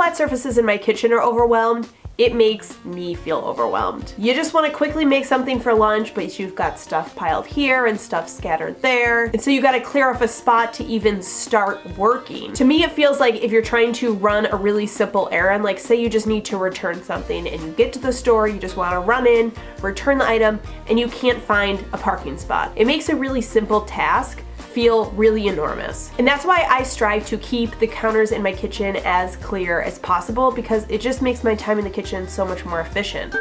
flat surfaces in my kitchen are overwhelmed, it makes me feel overwhelmed. You just want to quickly make something for lunch, but you've got stuff piled here and stuff scattered there. And so you got to clear off a spot to even start working. To me, it feels like if you're trying to run a really simple errand, like say you just need to return something and you get to the store, you just want to run in, return the item, and you can't find a parking spot. It makes a really simple task feel really enormous. And that's why I strive to keep the counters in my kitchen as clear as possible, because it just makes my time in the kitchen so much more efficient.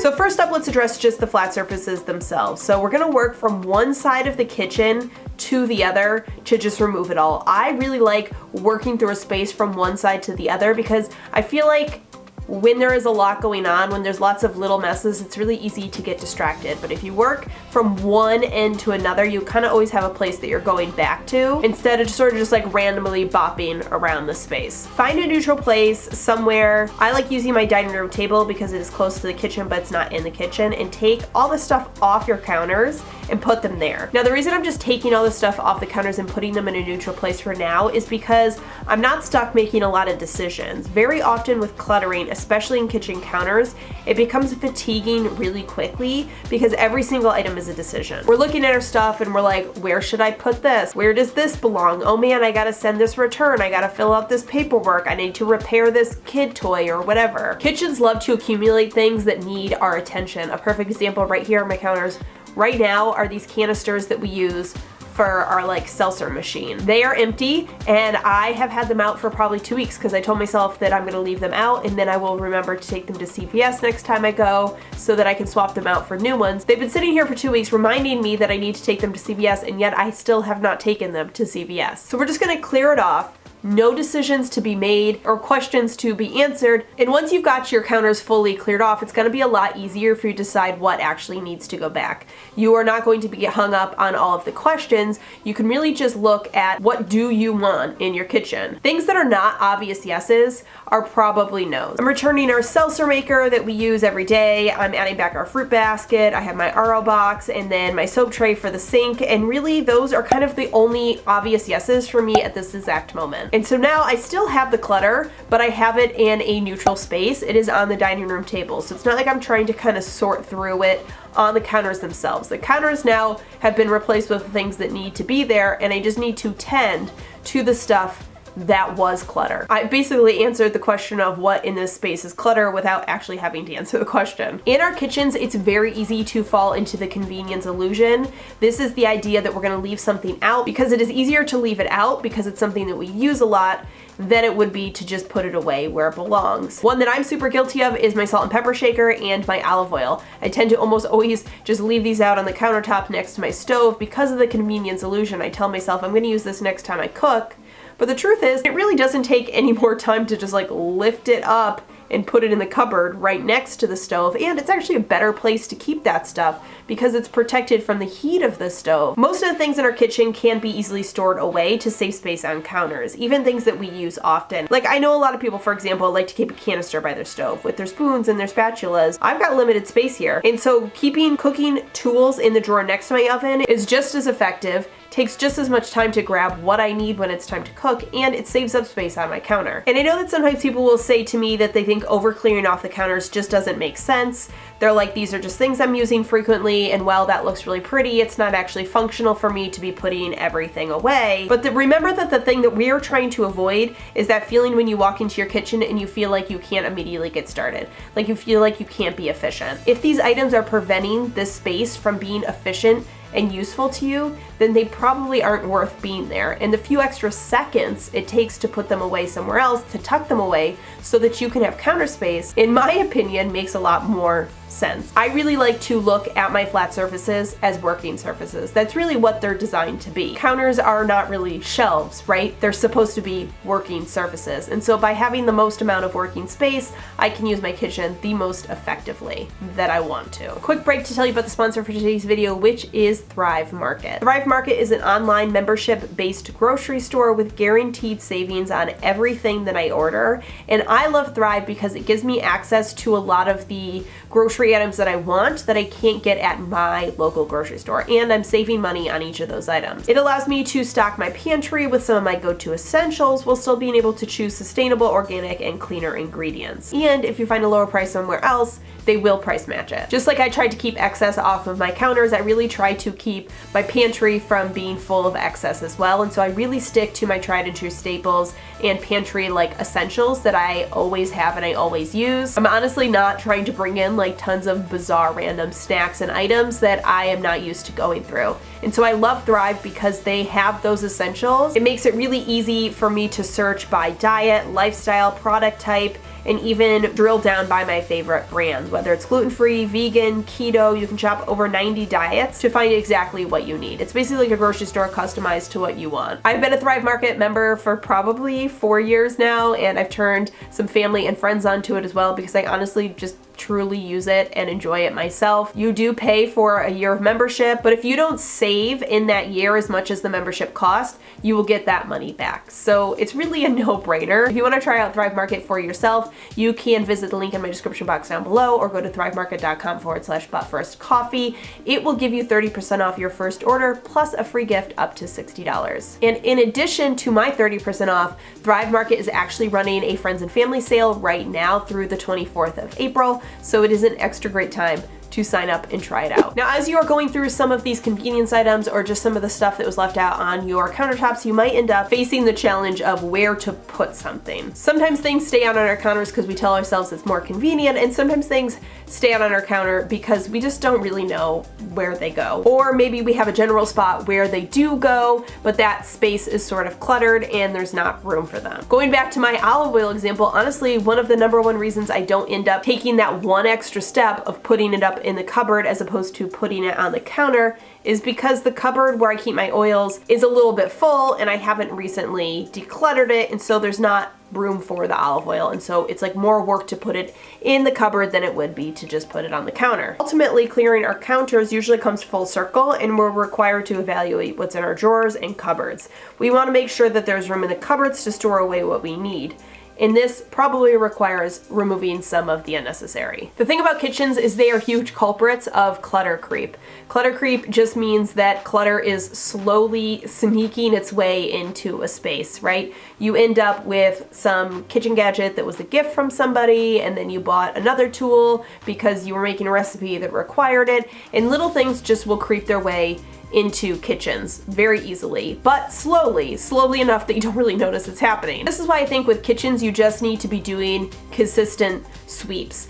So first up, let's address just the flat surfaces themselves. So we're gonna work from one side of the kitchen to the other to just remove it all. I really like working through a space from one side to the other because I feel like when there is a lot going on, when there's lots of little messes, it's really easy to get distracted. But if you work from one end to another, you kind of always have a place that you're going back to instead of sort of just like randomly bopping around the space. Find a neutral place somewhere. I like using my dining room table because it is close to the kitchen, but it's not in the kitchen, and take all the stuff off your counters and put them there. Now, the reason I'm just taking all the stuff off the counters and putting them in a neutral place for now is because I'm not stuck making a lot of decisions. Very often with cluttering, especially in kitchen counters, it becomes fatiguing really quickly because every single item is a decision. We're looking at our stuff and we're like, where should I put this? Where does this belong? Oh man, I gotta send this return. I gotta fill out this paperwork. I need to repair this kid toy or whatever. Kitchens love to accumulate things that need our attention. A perfect example right here on my counters right now are these canisters that we use for our like seltzer machine. They are empty and I have had them out for probably 2 weeks because I told myself that I'm gonna leave them out and then I will remember to take them to CVS next time I go so that I can swap them out for new ones. They've been sitting here for 2 weeks reminding me that I need to take them to CVS, and yet I still have not taken them to CVS. So we're just gonna clear it off. No decisions to be made or questions to be answered. And once you've got your counters fully cleared off, it's gonna be a lot easier for you to decide what actually needs to go back. You are not going to be hung up on all of the questions. You can really just look at what do you want in your kitchen. Things that are not obvious yeses are probably no's. I'm returning our seltzer maker that we use every day. I'm adding back our fruit basket. I have my RO box and then my soap tray for the sink. And really those are kind of the only obvious yeses for me at this exact moment. And so now I still have the clutter, but I have it in a neutral space. It is on the dining room table. So it's not like I'm trying to kind of sort through it on the counters themselves. The counters now have been replaced with things that need to be there, and I just need to tend to the stuff that was clutter. I basically answered the question of what in this space is clutter without actually having to answer the question. In our kitchens, it's very easy to fall into the convenience illusion. This is the idea that we're gonna leave something out because it is easier to leave it out because it's something that we use a lot than it would be to just put it away where it belongs. One that I'm super guilty of is my salt and pepper shaker and my olive oil. I tend to almost always just leave these out on the countertop next to my stove because of the convenience illusion. I tell myself I'm gonna use this next time I cook. But the truth is, it really doesn't take any more time to just like lift it up and put it in the cupboard right next to the stove, and it's actually a better place to keep that stuff because it's protected from the heat of the stove. Most of the things in our kitchen can be easily stored away to save space on counters, even things that we use often. Like I know a lot of people, for example, like to keep a canister by their stove with their spoons and their spatulas. I've got limited space here, and so keeping cooking tools in the drawer next to my oven is just as effective, takes just as much time to grab what I need when it's time to cook, and it saves up space on my counter. And I know that sometimes people will say to me that they think over clearing off the counters just doesn't make sense. They're like, these are just things I'm using frequently, and while that looks really pretty, it's not actually functional for me to be putting everything away. But remember that the thing that we're trying to avoid is that feeling when you walk into your kitchen and you feel like you can't immediately get started. Like you feel like you can't be efficient. If these items are preventing this space from being efficient and useful to you, then they probably aren't worth being there. And the few extra seconds it takes to put them away somewhere else, to tuck them away so that you can have counter space, in my opinion, makes a lot more sense. I really like to look at my flat surfaces as working surfaces. That's really what they're designed to be. Counters are not really shelves, right? They're supposed to be working surfaces. And so by having the most amount of working space, I can use my kitchen the most effectively that I want to. Quick break to tell you about the sponsor for today's video, which is Thrive Market. Thrive Market is an online membership-based grocery store with guaranteed savings on everything that I order. And I love Thrive because it gives me access to a lot of the grocery pantry items that I want that I can't get at my local grocery store, and I'm saving money on each of those items. It allows me to stock my pantry with some of my go-to essentials while still being able to choose sustainable, organic, and cleaner ingredients. And if you find a lower price somewhere else, they will price match it. Just like I tried to keep excess off of my counters, I really try to keep my pantry from being full of excess as well. And so I really stick to my tried and true staples and pantry like essentials that I always have and I always use. I'm honestly not trying to bring in like tons of bizarre random snacks and items that I am not used to going through. And so I love Thrive because they have those essentials. It makes it really easy for me to search by diet, lifestyle, product type, and even drill down by my favorite brands, whether it's gluten-free, vegan, keto. You can shop over 90 diets to find exactly what you need. It's basically like a grocery store customized to what you want. I've been a Thrive Market member for probably 4 years now, and I've turned some family and friends onto it as well because I honestly just truly use it and enjoy it myself. You do pay for a year of membership, but if you don't save in that year as much as the membership cost, you will get that money back. So it's really a no-brainer. If you want to try out Thrive Market for yourself, you can visit the link in my description box down below or go to thrivemarket.com/butfirstcoffee. It will give you 30% off your first order plus a free gift up to $60. And in addition to my 30% off, Thrive Market is actually running a friends and family sale right now through the 24th of April. So it is an extra great time to sign up and try it out. Now, as you are going through some of these convenience items or just some of the stuff that was left out on your countertops, you might end up facing the challenge of where to put something. Sometimes things stay out on our counters because we tell ourselves it's more convenient, and sometimes things stay out on our counter because we just don't really know where they go. Or maybe we have a general spot where they do go, but that space is sort of cluttered and there's not room for them. Going back to my olive oil example, honestly, one of the #1 reasons I don't end up taking that one extra step of putting it up in the cupboard as opposed to putting it on the counter is because the cupboard where I keep my oils is a little bit full and I haven't recently decluttered it, and so there's not room for the olive oil, and so it's like more work to put it in the cupboard than it would be to just put it on the counter. Ultimately, clearing our counters usually comes full circle, and we're required to evaluate what's in our drawers and cupboards. We want to make sure that there's room in the cupboards to store away what we need. And this probably requires removing some of the unnecessary. The thing about kitchens is they are huge culprits of clutter creep. Clutter creep just means that clutter is slowly sneaking its way into a space, right? You end up with some kitchen gadget that was a gift from somebody, and then you bought another tool because you were making a recipe that required it, and little things just will creep their way into kitchens very easily, but slowly enough that you don't really notice it's happening. This is why I think with kitchens you just need to be doing consistent sweeps.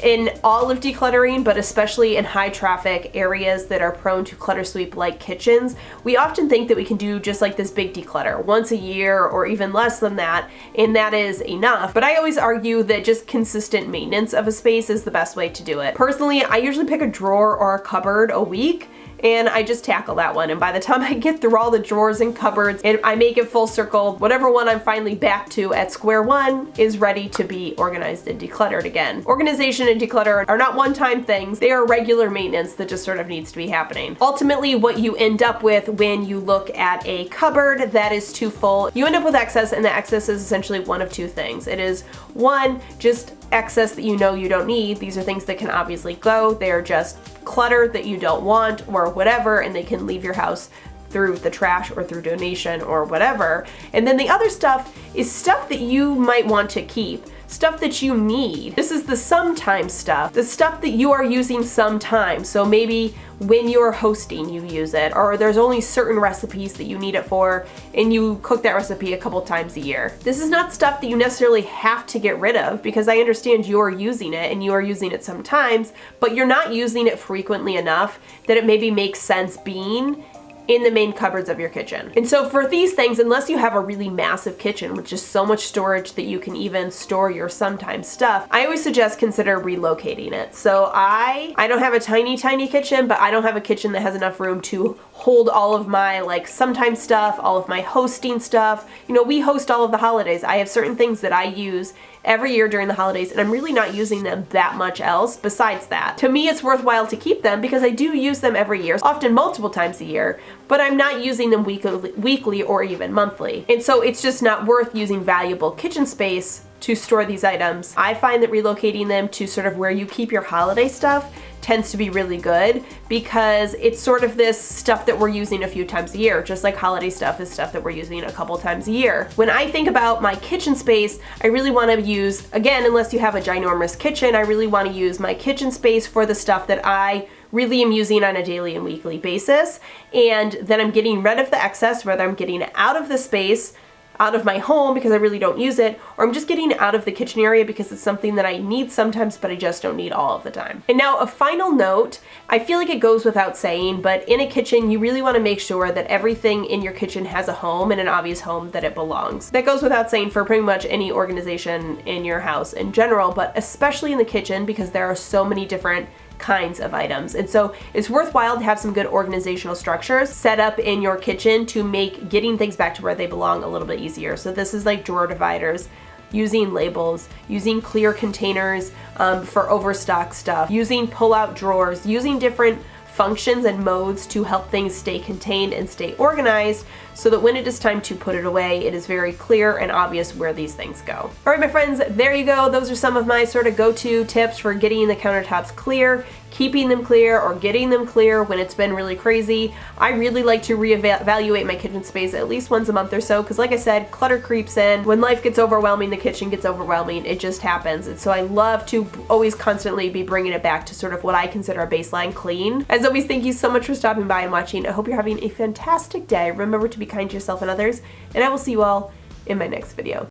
In all of decluttering, but especially in high traffic areas that are prone to clutter sweep like kitchens, we often think that we can do just like this big declutter once a year or even less than that, and that is enough. But I always argue that just consistent maintenance of a space is the best way to do it. Personally, I usually pick a drawer or a cupboard a week, and I just tackle that one. And by the time I get through all the drawers and cupboards and I make it full circle, whatever one I'm finally back to at square one is ready to be organized and decluttered again. Organization and declutter are not one-time things. They are regular maintenance that just sort of needs to be happening. Ultimately, what you end up with when you look at a cupboard that is too full, you end up with excess, and the excess is essentially one of two things. It is one, just excess that you know you don't need. These are things that can obviously go. They are just clutter that you don't want or whatever, and they can leave your house through the trash or through donation or whatever. And then the other stuff is stuff that you might want to keep. Stuff that you need. This is the sometimes stuff, the stuff that you are using sometimes. So maybe when you're hosting you use it, or there's only certain recipes that you need it for and you cook that recipe a couple times a year. This is not stuff that you necessarily have to get rid of, because I understand you're using it and you are using it sometimes, but you're not using it frequently enough that it maybe makes sense being in the main cupboards of your kitchen. And so for these things, unless you have a really massive kitchen with just so much storage that you can even store your sometimes stuff, I always suggest consider relocating it. So I don't have a tiny kitchen, but I don't have a kitchen that has enough room to hold all of my like sometimes stuff, all of my hosting stuff. You know, we host all of the holidays. I have certain things that I use every year during the holidays, and I'm really not using them that much else besides that. To me, it's worthwhile to keep them because I do use them every year, often multiple times a year, but I'm not using them weekly or even monthly. And so it's just not worth using valuable kitchen space to store these items. I find that relocating them to sort of where you keep your holiday stuff tends to be really good because it's sort of this stuff that we're using a few times a year, just like holiday stuff is stuff that we're using a couple times a year. When I think about my kitchen space, I really want to use, again, unless you have a ginormous kitchen, I really want to use my kitchen space for the stuff that I really am using on a daily and weekly basis, and then I'm getting rid of the excess, whether I'm getting it out of the space, out of my home because I really don't use it, or I'm just getting out of the kitchen area because it's something that I need sometimes, but I just don't need all of the time. And now a final note, I feel like it goes without saying, but in a kitchen, you really want to make sure that everything in your kitchen has a home and an obvious home that it belongs. That goes without saying for pretty much any organization in your house in general, but especially in the kitchen because there are so many different kinds of items. And so it's worthwhile to have some good organizational structures set up in your kitchen to make getting things back to where they belong a little bit easier. So this is like drawer dividers, using labels, using clear containers for overstock stuff, using pull-out drawers, using different functions and modes to help things stay contained and stay organized so that when it is time to put it away, it is very clear and obvious where these things go. All right, my friends, there you go. Those are some of my sort of go-to tips for getting the countertops clear, keeping them clear, or getting them clear when it's been really crazy. I really like to reevaluate my kitchen space at least once a month or so because, like I said, clutter creeps in. When life gets overwhelming, the kitchen gets overwhelming. It just happens. And so I love to always constantly be bringing it back to sort of what I consider a baseline clean. As always, thank you so much for stopping by and watching. I hope you're having a fantastic day. Remember to be kind to yourself and others, and I will see you all in my next video.